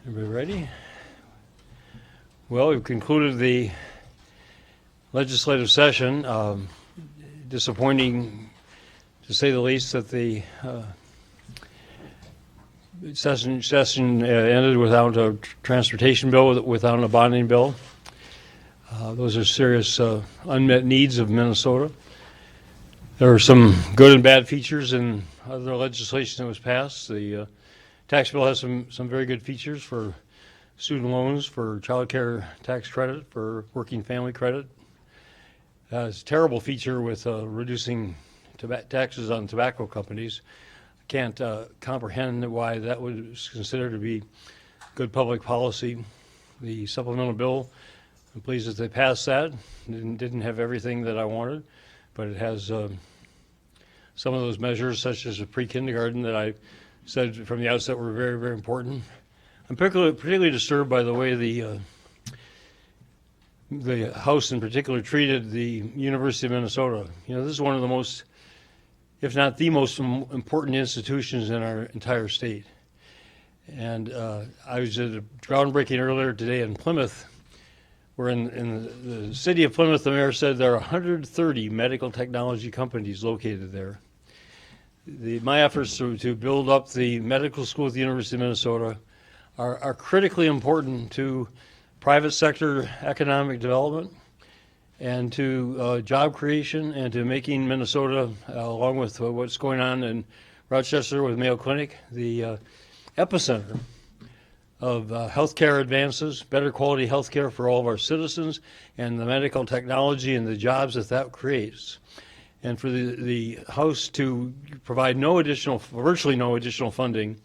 Everybody ready? Well, we've concluded the legislative session. Disappointing, to say the least, that the session ended without a transportation bill, without a bonding bill. Those are serious unmet needs of Minnesota. There are some good and bad features in other legislation that was passed. The tax bill has some very good features for student loans, for child care tax credit, for working family credit. It's a terrible feature with reducing taxes on tobacco companies. I can't comprehend why that was considered to be good public policy. The supplemental bill, I'm pleased that they passed that. Didn't have everything that I wanted, but it has some of those measures, such as a pre-kindergarten, that I said from the outset were very, very important. I'm particularly disturbed by the way the House in particular treated the University of Minnesota. You know, this is one of the most, if not the most important institutions in our entire state. And I was at a groundbreaking earlier today in Plymouth, where in the city of Plymouth, the mayor said there are 130 medical technology companies located there. My efforts to build up the medical school at the University of Minnesota are critically important to private sector economic development and to job creation and to making Minnesota, along with what's going on in Rochester with Mayo Clinic, the epicenter of healthcare advances, better quality healthcare for all of our citizens, and the medical technology and the jobs that creates. And for the House to provide virtually no additional funding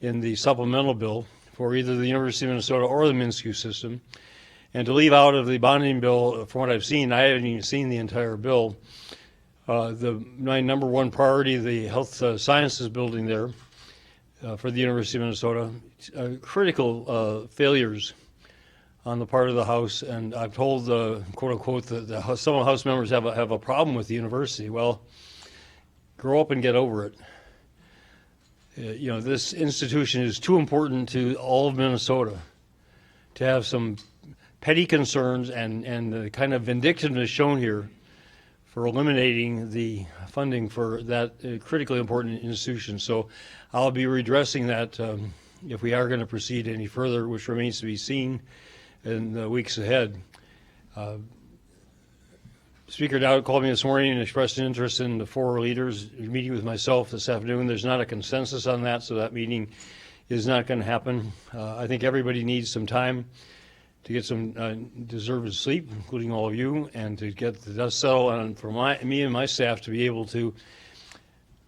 in the supplemental bill for either the University of Minnesota or the MnSCU system, and to leave out of the bonding bill, from what I've seen, I haven't even seen the entire bill, my number one priority, the health sciences building there for the University of Minnesota, critical failures on the part of the House, and I've told, quote unquote, that some House members have a problem with the university. Well, grow up and get over it. You know, this institution is too important to all of Minnesota to have some petty concerns and the kind of vindictiveness shown here for eliminating the funding for that critically important institution. So I'll be redressing that if we are going to proceed any further, which remains to be seen in the weeks ahead. Speaker Dowd called me this morning and expressed an interest in the four leaders meeting with myself this afternoon. There's not a consensus on that, so that meeting is not going to happen. I think everybody needs some time to get some deserved sleep, including all of you, and to get the dust settled, and for me and my staff to be able to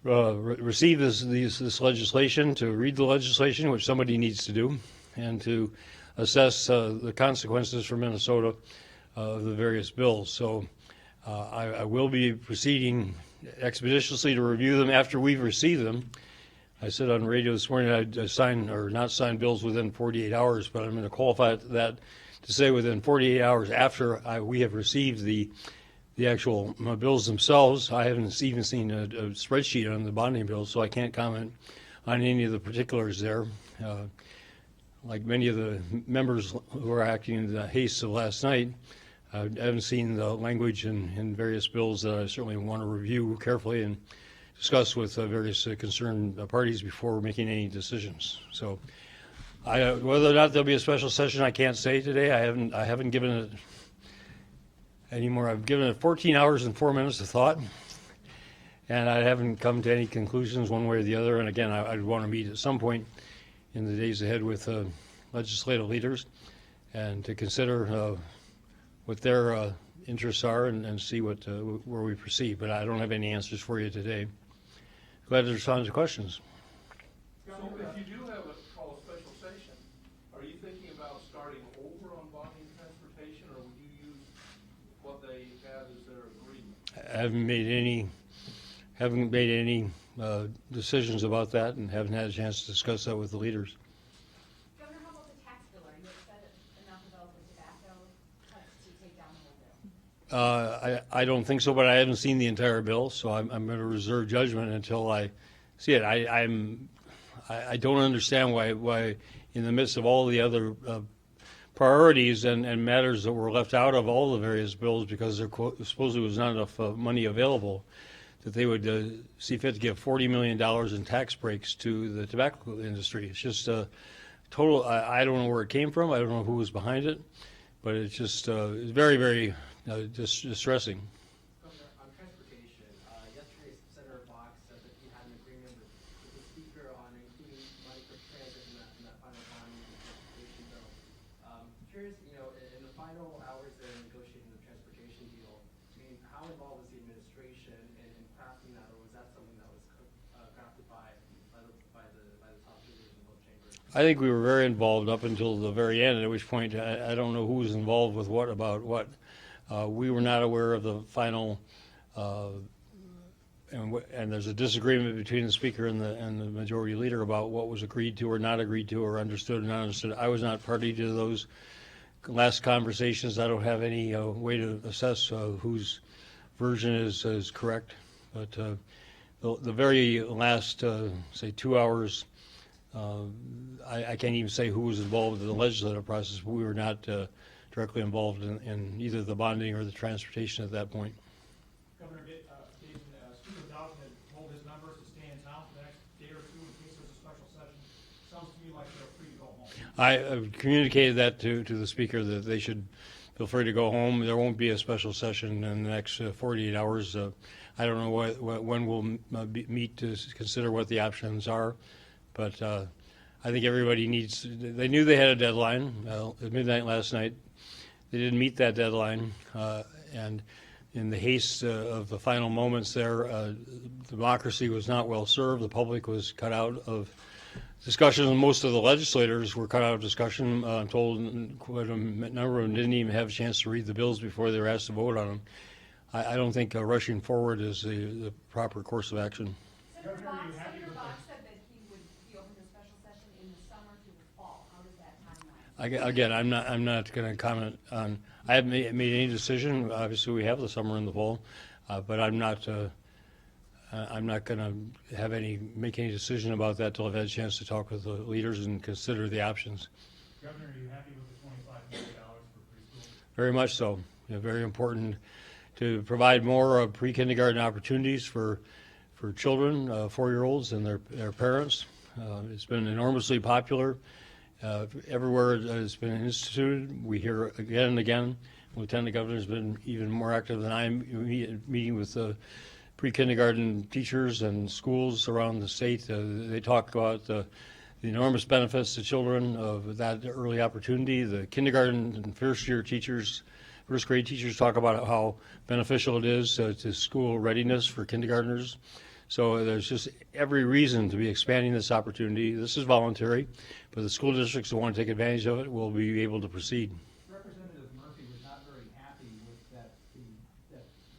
receive this legislation, to read the legislation, which somebody needs to do, and to assess the consequences for Minnesota of the various bills. So I will be proceeding expeditiously to review them after we've received them. I said on radio this morning I'd sign or not sign bills within 48 hours, but I'm going to qualify that to say within 48 hours after we have received the actual bills themselves. I haven't even seen a spreadsheet on the bonding bills, so I can't comment on any of the particulars there. Like many of the members who were acting in the haste of last night, I haven't seen the language in various bills that I certainly want to review carefully and discuss with various concerned parties before making any decisions. So, whether or not there'll be a special session, I can't say today. I haven't given it anymore. I've given it 14 hours and 4 minutes of thought, and I haven't come to any conclusions one way or the other. And again, I'd want to meet at some point in the days ahead with legislative leaders and to consider what their interests are and see where we proceed. But I don't have any answers for you today. Glad to respond to questions. So if you do have call a special session, are you thinking about starting over on bonding transportation, or would you use what they have as their agreement? I haven't made any decisions about that and haven't had a chance to discuss that with the leaders. Governor, how about the tax bill? Are you upset enough about the tobacco cuts to take down the whole bill? I don't think so, but I haven't seen the entire bill, so I'm going to reserve judgment until I see it. I don't understand why in the midst of all the other priorities and matters that were left out of all the various bills because there supposedly was not enough money available, that they would see fit to give $40 million in tax breaks to the tobacco industry. It's just total, I don't know where it came from, I don't know who was behind it, but it's just it's very, very distressing. Governor, on transportation, yesterday Senator Fox said that he had an agreement with the Speaker on including money for transit in that final bonding and transportation bill. Curious, in the final hours there negotiating the transportation deal, I mean, how involved was the administration in crafting that, or was that something that was crafted by the top leaders in both chambers? I think we were very involved up until the very end, at which point I don't know who was involved with what about what. We were not aware of the final, and there's a disagreement between the Speaker and the Majority Leader about what was agreed to or not agreed to or understood or not understood. I was not party to those last conversations. I don't have any way to assess whose version is correct. But the very last, say, 2 hours, I can't even say who was involved in the legislative process, but we were not directly involved in either the bonding or the transportation at that point. Governor Dayton, Speaker Dowd had told his members to stay in town for the next day or two in case there's a special session. Sounds to me like they're free to go home. I communicated that to the Speaker that they should feel free to go home. There won't be a special session in the next 48 hours. I don't know when we'll meet to consider what the options are, but I think everybody needs, they knew they had a deadline at midnight last night. They didn't meet that deadline, and in the haste of the final moments there, democracy was not well served. The public was cut out of discussion, and most of the legislators were cut out of discussion. I'm told quite a number of them didn't even have a chance to read the bills before they were asked to vote on them. I don't think rushing forward is the proper course of action. Senator Governor, are you Fox, happy Senator with Fox the- said that he would be open to a special session in the summer to the fall. How does that timeline? Again, I'm not going to comment on. I haven't made any decision. Obviously, we have the summer and the fall, but I'm not going to have make any decision about that till I've had a chance to talk with the leaders and consider the options. Governor, are you happy with the $25 million for preschool? Very much so. Very important to provide more pre-kindergarten opportunities for children, 4-year-olds and their parents. It's been enormously popular. Everywhere it's been instituted, we hear again and again. Lieutenant Governor's been even more active than I am, meeting with pre-kindergarten teachers and schools around the state. They talk about the enormous benefits to children of that early opportunity. The kindergarten and first-grade teachers talk about how beneficial it is to school readiness for kindergartners. So there's just every reason to be expanding this opportunity. This is voluntary, but the school districts that want to take advantage of it will be able to proceed. Representative Murphy was not very happy with that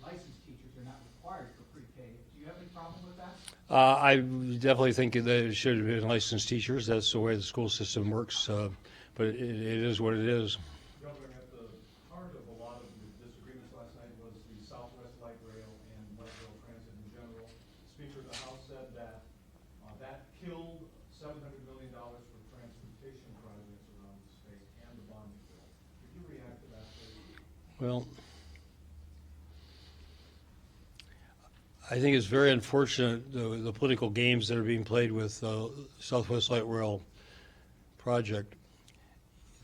licensed teachers are not required for pre-K. Do you have any problem with that? I definitely think that it should have been licensed teachers. That's the way the school system works, but it is what it is. Governor, at the heart of a lot of the disagreements last night was the Southwest Light Rail and Light Rail Transit in general. Speaker of the House said that that killed $700 million for transportation projects around the state and the bonding bill. Could you react to that, please? Well, I think it's very unfortunate the political games that are being played with Southwest Light Rail project.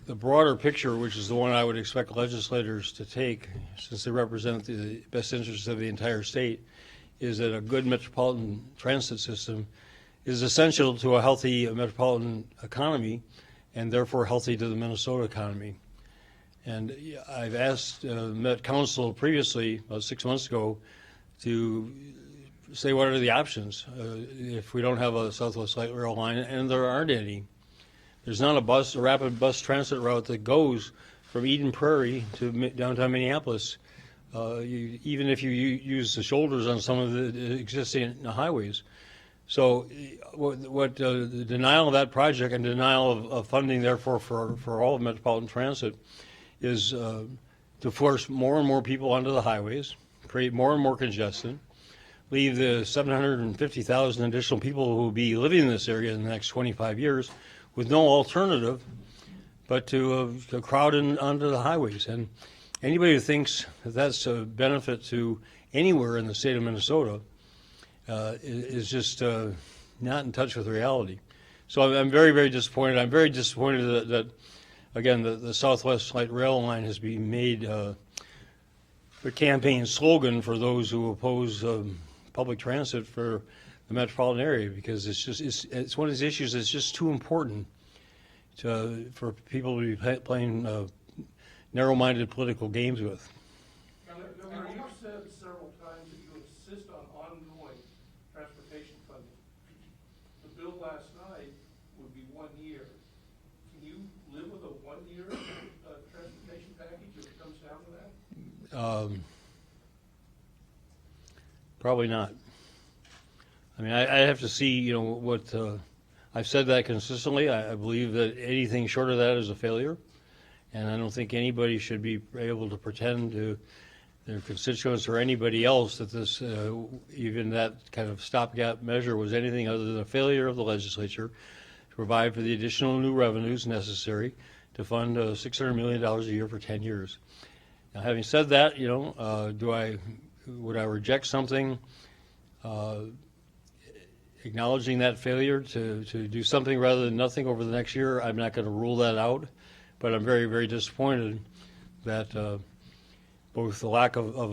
The broader picture, which is the one I would expect legislators to take, since they represent the best interests of the entire state, is that a good metropolitan transit system is essential to a healthy metropolitan economy and therefore healthy to the Minnesota economy. And I've asked Met Council previously, about 6 months ago, to say what are the options if we don't have a Southwest Light Rail line, and there aren't any. There's not a rapid bus transit route that goes from Eden Prairie to downtown Minneapolis, even if you use the shoulders on some of the existing highways. So what the denial of that project and denial of funding, therefore, for all of metropolitan transit is to force more and more people onto the highways, create more and more congestion, leave the 750,000 additional people who will be living in this area in the next 25 years with no alternative but to crowd in onto the highways. And anybody who thinks that that's a benefit to anywhere in the state of Minnesota is just not in touch with reality. So I'm very, very disappointed. I'm very disappointed that again, the Southwest Light Rail Line has been made the campaign slogan for those who oppose public transit for the metropolitan area, because it's one of these issues that's just too important for people to be playing narrow-minded political games with. Governor, you've said several times that you insist on ongoing transportation funding. The bill last night would be 1 year. Can you live with a 1-year transportation package if it comes down to that? Probably not. I mean, I have to see, what, I've said that consistently. I believe that anything short of that is a failure. And I don't think anybody should be able to pretend to their constituents or anybody else that this, even that kind of stopgap measure was anything other than a failure of the legislature to provide for the additional new revenues necessary to fund $600 million a year for 10 years. Now, having said that, would I reject something acknowledging that failure to do something rather than nothing over the next year? I'm not going to rule that out, but I'm very, very disappointed that both the lack of a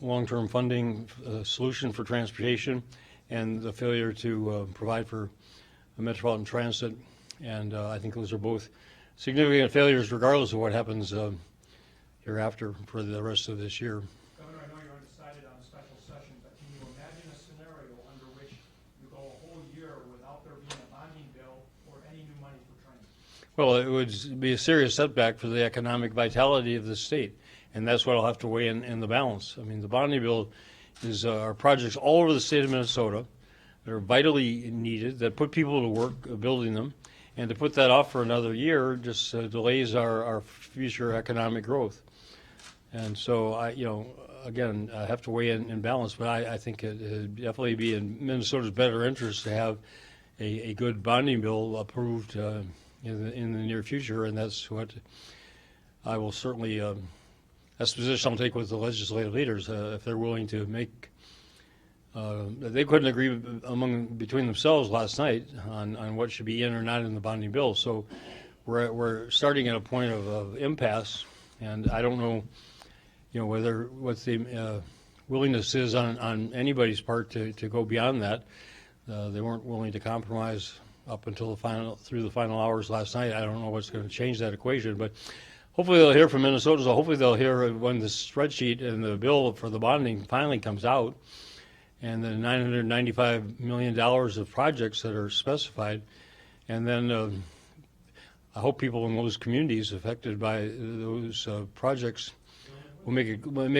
long-term funding solution for transportation and the failure to provide for metropolitan transit, and I think those are both significant failures regardless of what happens hereafter for the rest of this year. Governor, I know you're undecided on a special session, but can you imagine a scenario under which you go a whole year without there being a bonding bill or any new money for transit? Well, it would be a serious setback for the economic vitality of the state, and that's what I'll have to weigh in the balance. I mean, the bonding bill is our projects all over the state of Minnesota that are vitally needed, that put people to work building them, and to put that off for another year just delays our future economic growth. And so, again, I have to weigh in balance, but I think it'd definitely be in Minnesota's better interest to have a good bonding bill approved in the near future, and that's what I will certainly, that's the position I'll take with the legislative leaders, if they're willing to make, they couldn't agree between themselves last night on what should be in or not in the bonding bill. So we're starting at a point of impasse, and I don't know, what the willingness is on anybody's part to go beyond that. They weren't willing to compromise up until through the final hours last night. I don't know what's going to change that equation, but hopefully they'll hear from Minnesota. So hopefully they'll hear when the spreadsheet and the bill for the bonding finally comes out, and the $995 million of projects that are specified, and then I hope people in those communities affected by those projects will make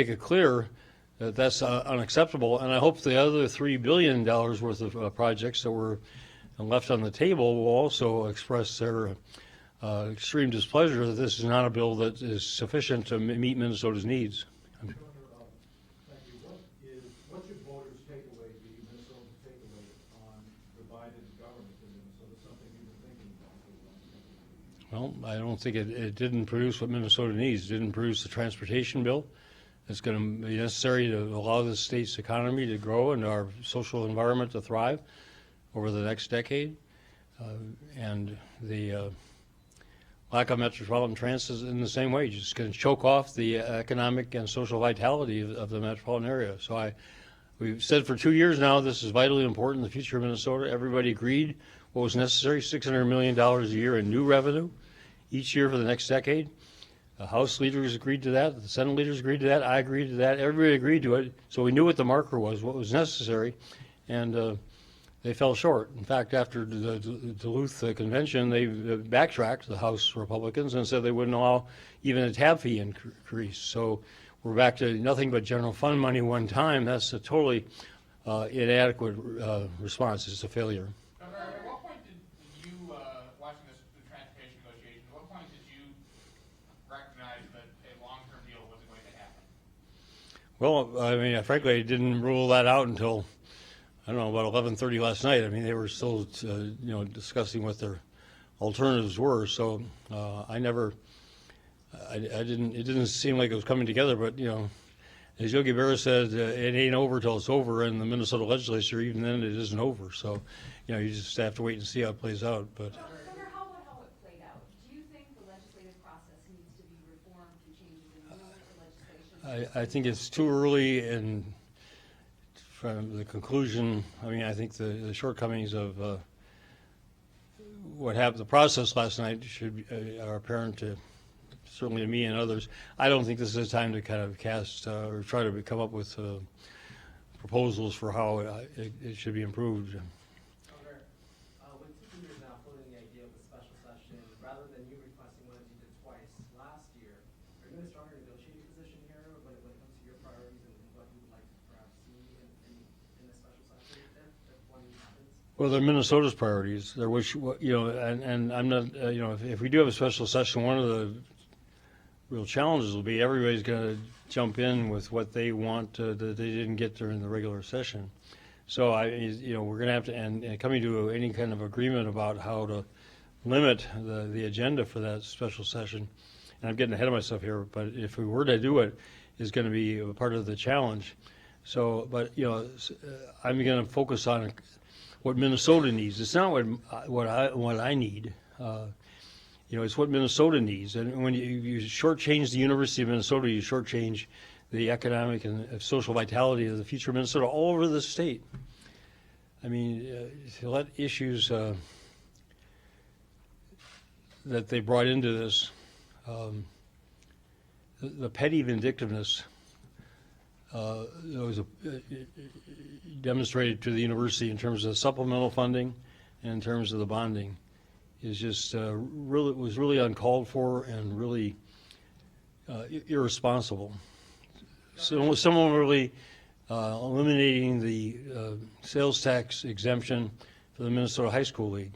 it clear that that's unacceptable. And I hope the other $3 billion worth of projects that were left on the table will also express their extreme displeasure that this is not a bill that is sufficient to meet Minnesota's needs. Thank you. What should voters' takeaway be, Minnesota's takeaway on divided government in Minnesota, something you've been thinking about for the last couple of years? Well, I don't think it didn't produce what Minnesota needs. It didn't produce the transportation bill that's going to be necessary to allow the state's economy to grow and our social environment to thrive over the next decade. And the lack of metropolitan transit is in the same way. Just going to choke off the economic and social vitality of the metropolitan area. So we've said for 2 years now this is vitally important in the future of Minnesota. Everybody agreed what was necessary, $600 million a year in new revenue each year for the next decade. The House leaders agreed to that. The Senate leaders agreed to that. I agreed to that. Everybody agreed to it. So we knew what the marker was, what was necessary, and they fell short. In fact, after the Duluth convention, they backtracked, the House Republicans, and said they wouldn't allow even a tab fee increase. So we're back to nothing but general fund money one time. That's a totally inadequate response. It's a failure. Governor, at what point did you, watching the transportation negotiations, at what point did you recognize that a long-term deal wasn't going to happen? Well, I mean, frankly, I didn't rule that out until, I don't know, about 11:30 last night. I mean, they were still, discussing what their alternatives were. So I never, I didn't, it didn't seem like it was coming together. But, as Yogi Berra said, it ain't over till it's over. And the Minnesota legislature, even then, it isn't over. So, you just have to wait and see how it plays out. But Well, Senator, how about how it played out? Do you think the legislative process needs to be reformed through changes in rules or legislation? I think it's too early, and from the conclusion, I mean, I think the shortcomings of what happened, the process last night are apparent to certainly to me and others. I don't think this is a time to kind of cast or try to come up with proposals for how it should be improved. Governor, with 2 years now floating the idea of a special session, rather than you requesting one as you did twice last year, are you in a stronger negotiating position here when it comes to your priorities and what you would like to perhaps see in the special session if one happens? Well, they're Minnesota's priorities. They're and I'm not, if we do have a special session, one of the real challenges will be everybody's going to jump in with what they want that they didn't get during the regular session. So we're going to have to, and coming to any kind of agreement about how to limit the agenda for that special session. And I'm getting ahead of myself here, but if we were to do it, is going to be a part of the challenge. So, but I'm going to focus on what Minnesota needs. It's not what I need. It's what Minnesota needs. And when you shortchange the University of Minnesota, you shortchange the economic and social vitality of the future of Minnesota all over the state. I mean, to let issues that they brought into this, the petty vindictiveness that was demonstrated to the university in terms of supplemental funding and in terms of the bonding is just was really uncalled for and really irresponsible. So someone really eliminating the sales tax exemption for the Minnesota High School League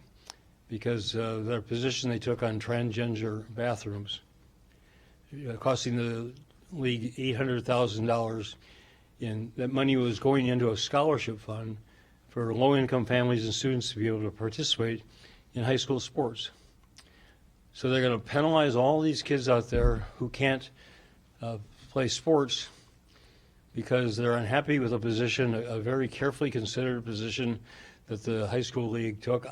because of their position they took on transgender bathrooms, costing the league $800,000. That money was going into a scholarship fund for low-income families and students to be able to participate in high school sports. So they're going to penalize all these kids out there who can't play sports because they're unhappy with a position, a very carefully considered position that the high school league took.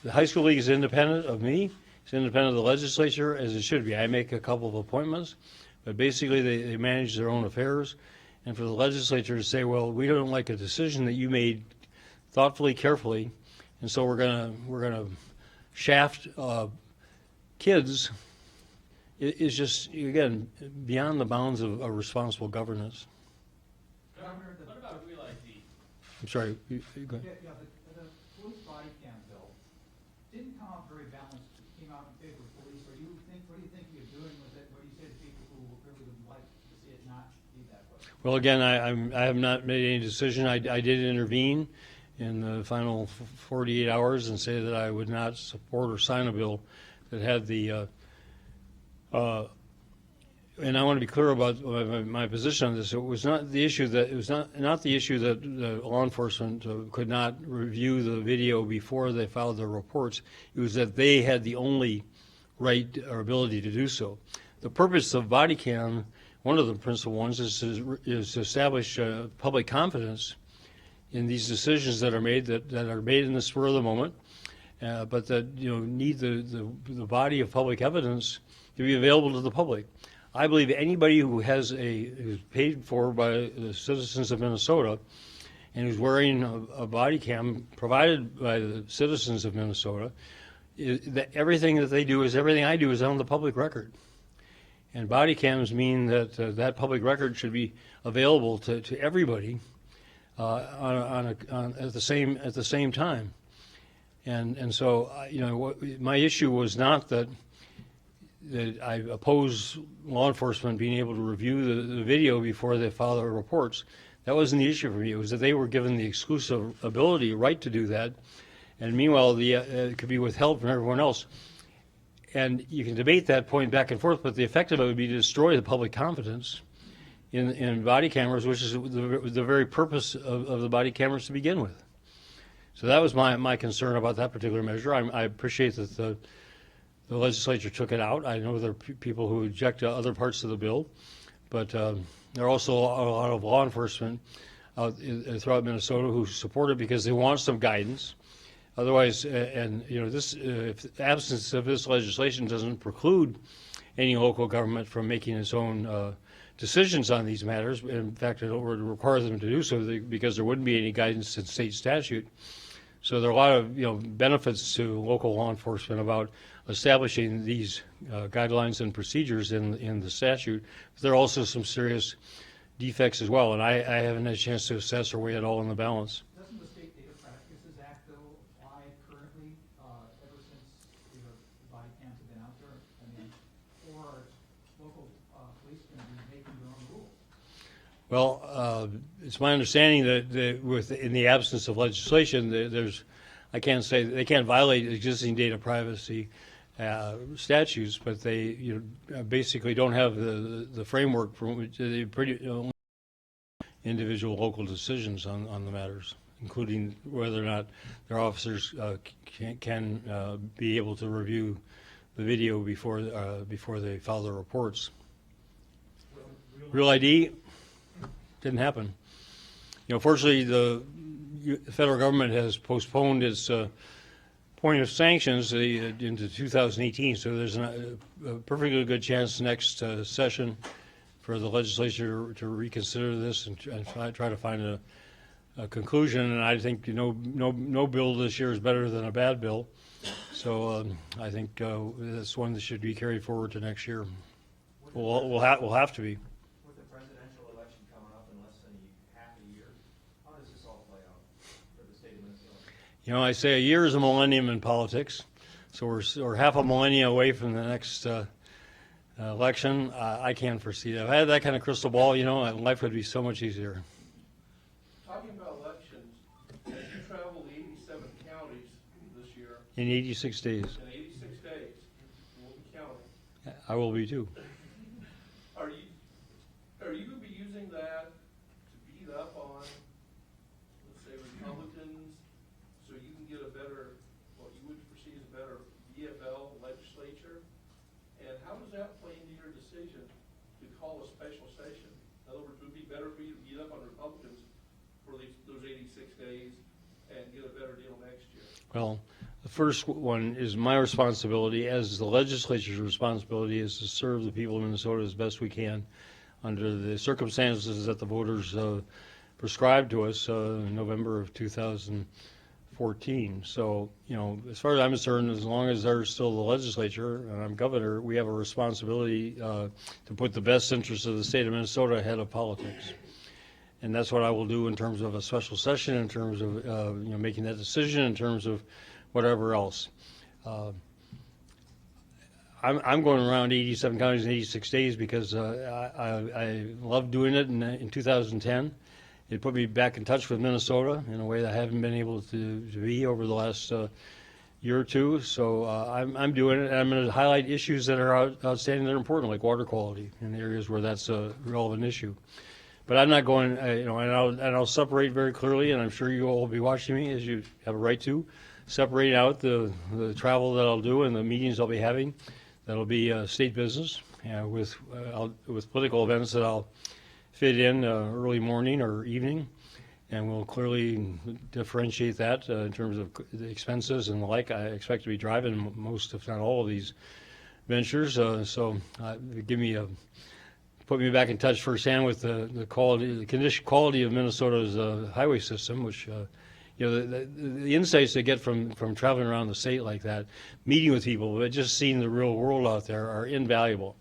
The high school league is independent of me. It's independent of the legislature, as it should be. I make a couple of appointments, but basically they manage their own affairs. And for the legislature to say, well, we don't like a decision that you made thoughtfully, carefully, and so we're gonna shaft kids is just, again, beyond the bounds of responsible governance. Governor, What about Real ID? I'm sorry. Go ahead. the police body cam bill didn't come out very balanced, came out in favor of police. What do you think you're doing with it? What do you say to people who really would like to see it not be that way? Well, again, I have not made any decision. I did intervene in the final 48 hours and say that I would not support or sign a bill that had the and I want to be clear about my position on this. It was not the issue that the law enforcement could not review the video before they filed their reports. It was that they had the only right or ability to do so. The purpose of body cam, one of the principal ones, is to establish public confidence in these decisions that are made in the spur of the moment, but that need the body of public evidence to be available to the public. I believe anybody who's paid for by the citizens of Minnesota and who's wearing a body cam provided by the citizens of Minnesota, that everything that they do is everything I do is on the public record. And body cams mean that that public record should be available to everybody at the same time. And so my issue was not that I oppose law enforcement being able to review the video before they file their reports. That wasn't the issue for me. It was that they were given the exclusive right to do that, and meanwhile it could be withheld from everyone else. And you can debate that point back and forth, but the effect of it would be to destroy the public confidence in body cameras, which is the very purpose of the body cameras to begin with. So that was my concern about that particular measure. I appreciate that the legislature took it out. I know there are people who object to other parts of the bill, but there are also a lot of law enforcement throughout Minnesota who support it because they want some guidance. Otherwise, and you know, if the absence of this legislation doesn't preclude any local government from making its own decisions on these matters. In fact, it would require them to do so because there wouldn't be any guidance in state statute. So there are a lot of benefits to local law enforcement about establishing these guidelines and procedures in the statute. But there are also some serious defects as well, and I haven't had a chance to assess or weigh it all in the balance. Doesn't the State Data Practices Act, though, apply currently, ever since the body cams have been out there? I mean, or are local police going to be making their own rules? Well, it's my understanding that in the absence of legislation, I can't say they can't violate existing data privacy statutes, but they basically don't have the framework for which they individual local decisions on the matters, including whether or not their officers can be able to review the video before they file their reports. Real ID didn't happen. Fortunately, the federal government has postponed its point of sanctions into 2018, so there's a perfectly good chance next session for the legislature to reconsider this and try to find a conclusion. And I think no bill this year is better than a bad bill, so I think that's one that should be carried forward to next year. We'll have to be. With the presidential election coming up in less than half a year, how does this all play out for the state of Minnesota? I say a year is a millennium in politics, so we're half a millennia away from the next election. I can't foresee that. If I had that kind of crystal ball, life would be so much easier. Talking about elections, as you travel the 87 counties this year, In 86 days. in 86 days, you will be counting. I will be too. Are you going to be using that to beat up on, let's say, Republicans, so you can get a better, what you would perceive as a better VFL legislature? And how does that play into your decision to call a special session? In other words, would it be better for you to beat up on Republicans for those 86 days and get a better deal next year? Well, the first one is my responsibility, as the legislature's responsibility, is to serve the people of Minnesota as best we can under the circumstances that the voters prescribed to us in November of 2014. So, as far as I'm concerned, as long as there's still the legislature and I'm governor, we have a responsibility to put the best interests of the state of Minnesota ahead of politics. And that's what I will do in terms of a special session, in terms of making that decision, in terms of whatever else. I'm going around 87 counties in 86 days because I love doing it in 2010. It put me back in touch with Minnesota in a way that I haven't been able to be over the last year or two. So I'm doing it, and I'm going to highlight issues that are outstanding, that are important, like water quality in the areas where that's a relevant issue. But I'm not going, and I'll separate very clearly, and I'm sure you all will be watching me, as you have a right to, separate out the travel that I'll do and the meetings I'll be having. That'll be state business with political events that I'll fit in early morning or evening, and we'll clearly differentiate that in terms of the expenses and the like. I expect to be driving most, if not all, of these ventures, so put me back in touch firsthand with the quality of Minnesota's highway system, which the insights they get from traveling around the state like that, meeting with people, but just seeing the real world out there are invaluable.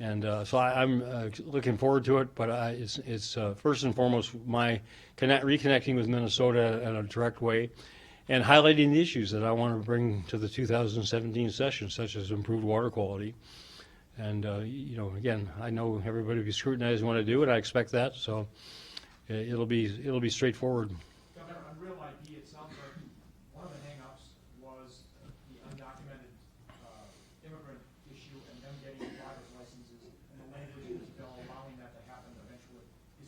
And so I'm looking forward to it, but it's first and foremost my reconnecting with Minnesota in a direct way and highlighting the issues that I want to bring to the 2017 session, such as improved water quality. And, again, I know everybody will be scrutinizing what I do, and I expect that, so it'll be straightforward. Governor, on Real ID, it sounds like one of the hang-ups was the undocumented immigrant issue and them getting driver's licenses and the language in this bill allowing that to happen eventually.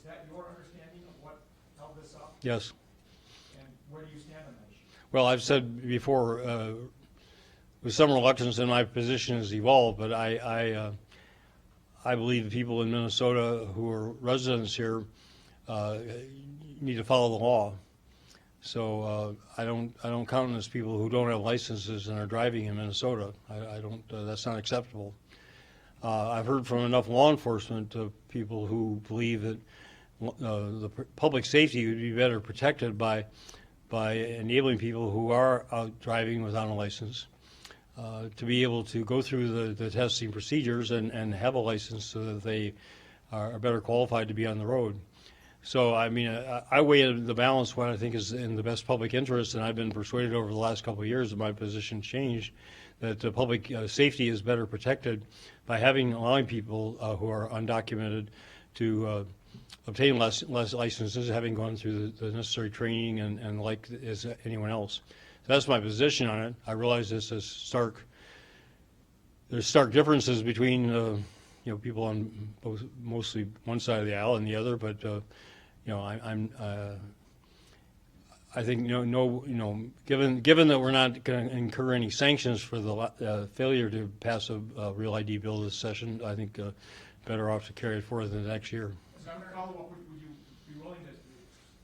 Is that your understanding of what held this up? Yes. And where do you stand on that issue? Well, I've said before, with some reluctance, and my position has evolved, but I believe the people in Minnesota who are residents here need to follow the law. So I don't countenance people who don't have licenses and are driving in Minnesota. I don't. That's not acceptable. I've heard from enough law enforcement people who believe that the public safety would be better protected by enabling people who are out driving without a license to be able to go through the testing procedures and have a license so that they are better qualified to be on the road. So, I mean, I weigh the balance what I think is in the best public interest, and I've been persuaded over the last couple of years that my position changed, that public safety is better protected by allowing people who are undocumented to obtain less licenses, having gone through the necessary training and like as anyone else. So that's my position on it. I realize there's stark differences between people on mostly one side of the aisle and the other, but I think given that we're not going to incur any sanctions for the failure to pass a real ID bill this session, I think better off to carry it forward the next year. Governor, follow-up, would you be willing to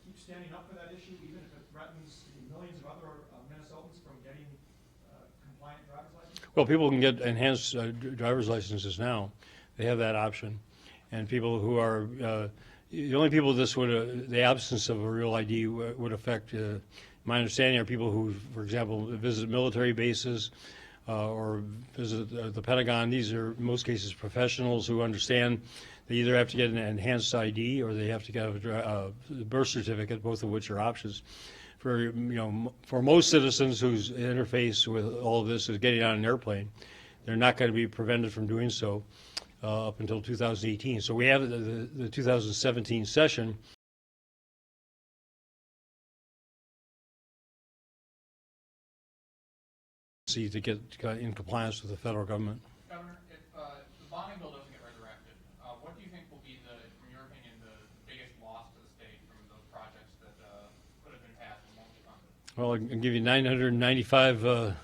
keep standing up for that issue, even if it threatens millions of other Minnesotans from getting compliant driver's licenses? Well, people can get enhanced driver's licenses now. They have that option. And people who are, the only people the absence of a real ID would affect, my understanding, are people who, for example, visit military bases or visit the Pentagon. These are, in most cases, professionals who understand they either have to get an enhanced ID or they have to get a birth certificate, both of which are options. For most citizens whose interface with all of this is getting on an airplane, they're not going to be prevented from doing so up until 2018. So we have the 2017 session. To get in compliance with the federal government. Governor, if the bonding bill doesn't get resurrected, what do you think will be from your opinion, the biggest loss to the state from those projects that could have been passed and won't be funded? Well, I can give you 995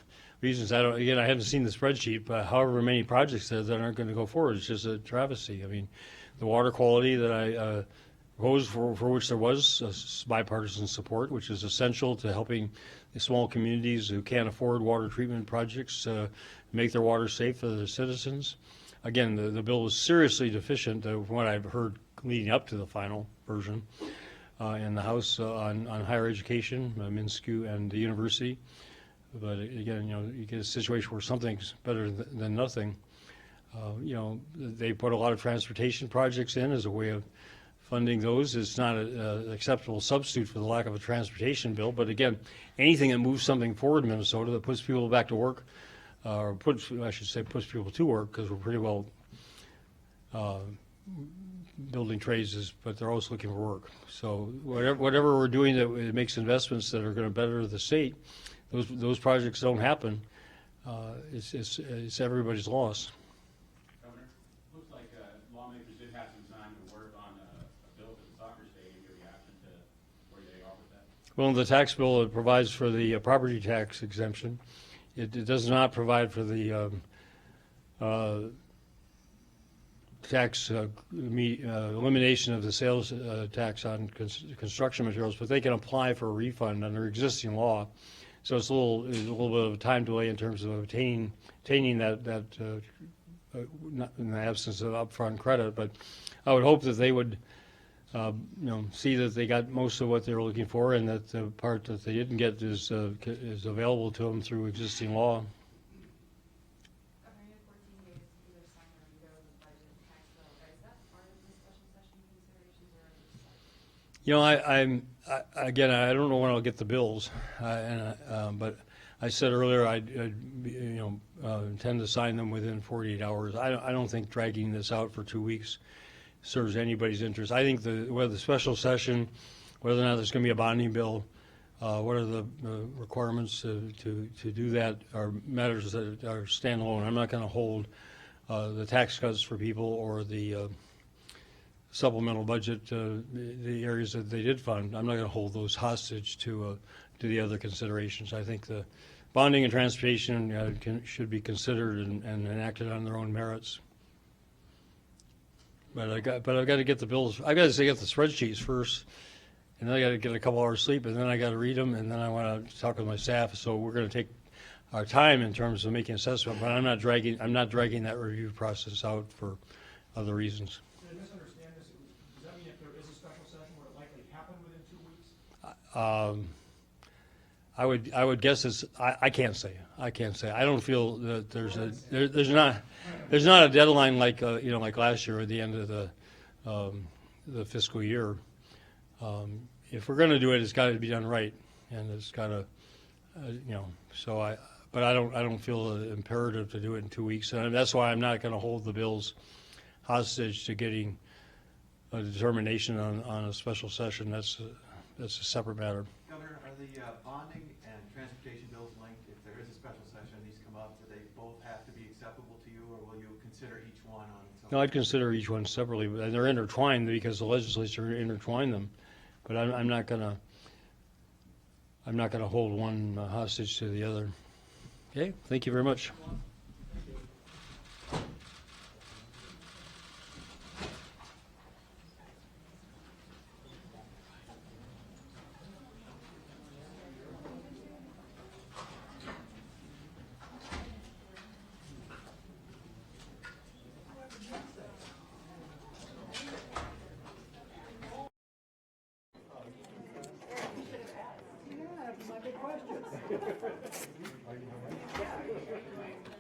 reasons. I haven't seen the spreadsheet, but however many projects that aren't going to go forward, it's just a travesty. I mean, the water quality that I proposed for which there was bipartisan support, which is essential to helping the small communities who can't afford water treatment projects make their water safe for their citizens. Again, the bill is seriously deficient from what I've heard leading up to the final version in the House on higher education, MNSCU, and the university. But again, you get a situation where something's better than nothing. They put a lot of transportation projects in as a way of funding those. It's not an acceptable substitute for the lack of a transportation bill. But again, anything that moves something forward in Minnesota that puts people back to work, or puts people to work, because we're pretty well building trades, but they're always looking for work. So whatever we're doing that makes investments that are going to better the state, those projects don't happen. It's everybody's loss. Governor, looks like lawmakers did have some time to work on a bill for the soccer stadium. Your reaction to where they are with that? Well, the tax bill, it provides for the property tax exemption. It does not provide for the tax elimination of the sales tax on construction materials, but they can apply for a refund under existing law. So it's a little bit of a time delay in terms of obtaining that not in the absence of upfront credit. But I would hope that they would see that they got most of what they were looking for, and that the part that they didn't get is available to them through existing law. Governor, you have 14 days to either sign or veto the budget and tax bill. Is that part of the special session considerations, or is it Again, I don't know when I'll get the bills, but I said earlier I intend to sign them within 48 hours. I don't think dragging this out for 2 weeks serves anybody's interest. I think whether the special session, whether or not there's going to be a bonding bill, what are the requirements to do that are matters that are standalone. I'm not going to hold the tax cuts for people or the supplemental budget, the areas that they did fund. I'm not going to hold those hostage to the other considerations. I think the bonding and transportation should be considered and enacted on their own merits. But I've got to get the bills. I got to get the spreadsheets first, and then I got to get a couple hours sleep, and then I got to read them, and then I want to talk with my staff. So we're going to take our time in terms of making assessment. But I'm not dragging that review process out for other reasons. Did I misunderstand this? Does that mean if there is a special session, will it likely happen within 2 weeks? I would guess it's. I can't say. I don't feel that there's not a deadline like like last year at the end of the fiscal year. If we're going to do it, it's got to be done right, and it's got to So but I don't feel imperative to do it in 2 weeks, and that's why I'm not going to hold the bills hostage to getting a determination on a special session. That's a separate matter. Governor, are the bonding and transportation bills linked? If there is a special session and these come up, do they both have to be acceptable to you, or will you consider each one on its own? No, I'd consider each one separately, and they're intertwined because the legislature intertwined them. But I'm not gonna hold one hostage to the other. Okay, thank you very much.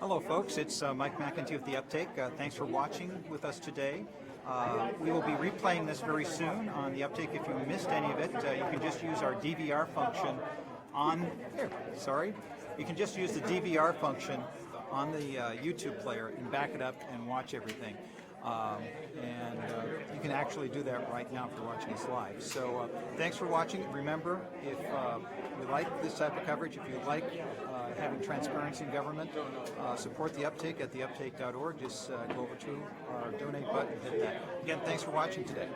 Hello, folks. It's Mike McEntee with the Uptake. Thanks for watching with us today. We will be replaying this very soon on the Uptake. If you missed any of it, you can just use our DVR function on. You can just use the DVR function on the YouTube player and back it up and watch everything. You can actually do that right now if you're watching us live. So thanks for watching. Remember, if you like this type of coverage, if you like having transparency in government, support the Uptake at theuptake.org. Just go over to our donate button and hit that. Again, thanks for watching today.